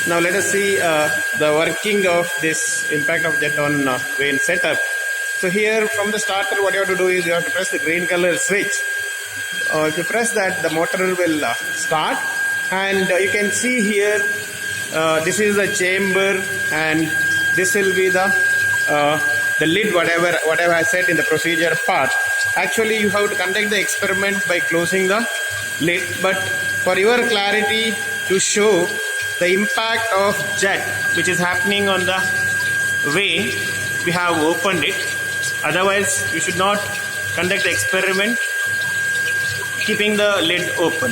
Now let us see the working of this impact of jet on vane setup. So here from the starter, what you have to do is you have to press the green color switch. If you press that, the motor will start, and you can see here this is the chamber, and this will be the lid, whatever I said in the procedure part. Actually, you have to conduct the experiment by closing the lid, but for your clarity to show the impact of jet which is happening on the vane, we have opened it. Otherwise, you should not conduct the experiment keeping the lid open.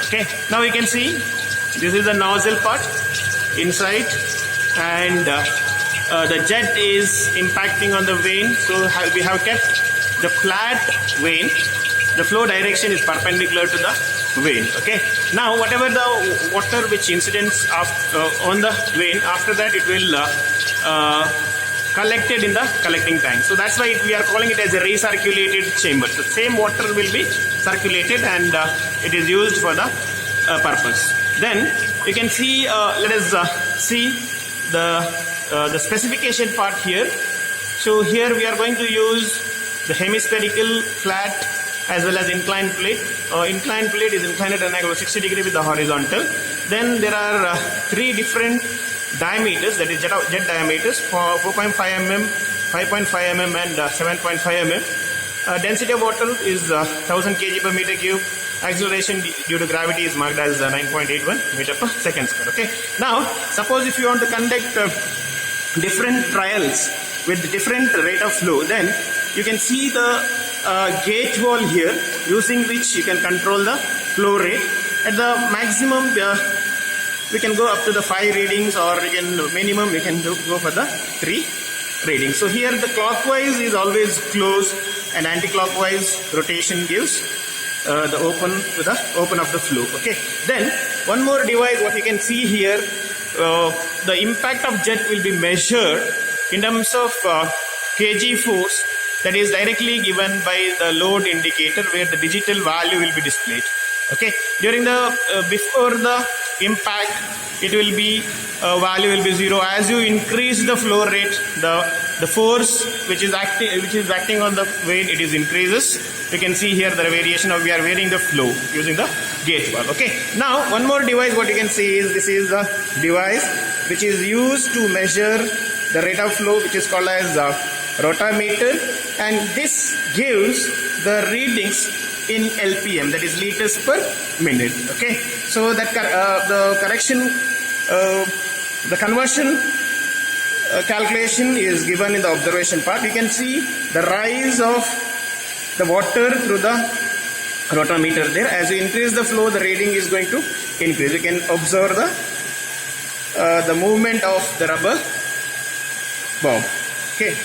Okay, now you can see this is the nozzle part inside, and the jet is impacting on the vane. So we have kept the flat vane. The flow direction is perpendicular to the vane. Okay, now whatever the water which incidents on the vane, after that it will collected in the collecting tank. So that's why we are calling it as a recirculated chamber. The same water will be circulated, and it is used for the purpose. Then you can see, let us see the specification part here. So here we are going to use the hemispherical, flat, as well as inclined plate. Inclined plate is inclined at an angle of 60 degrees with the horizontal. Then there are three different diameters, that is jet diameters, for 4.5 mm, 5.5 mm and 7.5 mm. Density of water is 1000 kg per meter cube. Acceleration due to gravity is marked as 9.81 meter per second square. Okay. Now, suppose if you want to conduct different trials with different rate of flow, then you can see the gauge wall here, using which you can control the flow rate. At the maximum, we can go up to the 5 readings, or minimum we can go for the 3 readings. So here the clockwise is always closed, and anti-clockwise rotation gives the open to the open of the flow. Okay. Then one more device, what you can see here, the impact of jet will be measured in terms of kg force, that is directly given by the load indicator, where the digital value will be displayed. Okay. During the before the impact, it will be value will be 0. As you increase the flow rate, the force which is acting on the vane, it is increases. You can see here the variation of, we are varying the flow using the gauge valve. Okay. Now one more device, what you can see is, this is the device which is used to measure the rate of flow, which is called as rotameter, and this gives the readings in LPM, that is liters per minute. Okay. So that the correction, the conversion calculation is given in the observation part. You can see the rise of the water through the rotameter there. As you increase the flow, the reading is going to increase. You can observe the movement of the rubber bomb. Okay.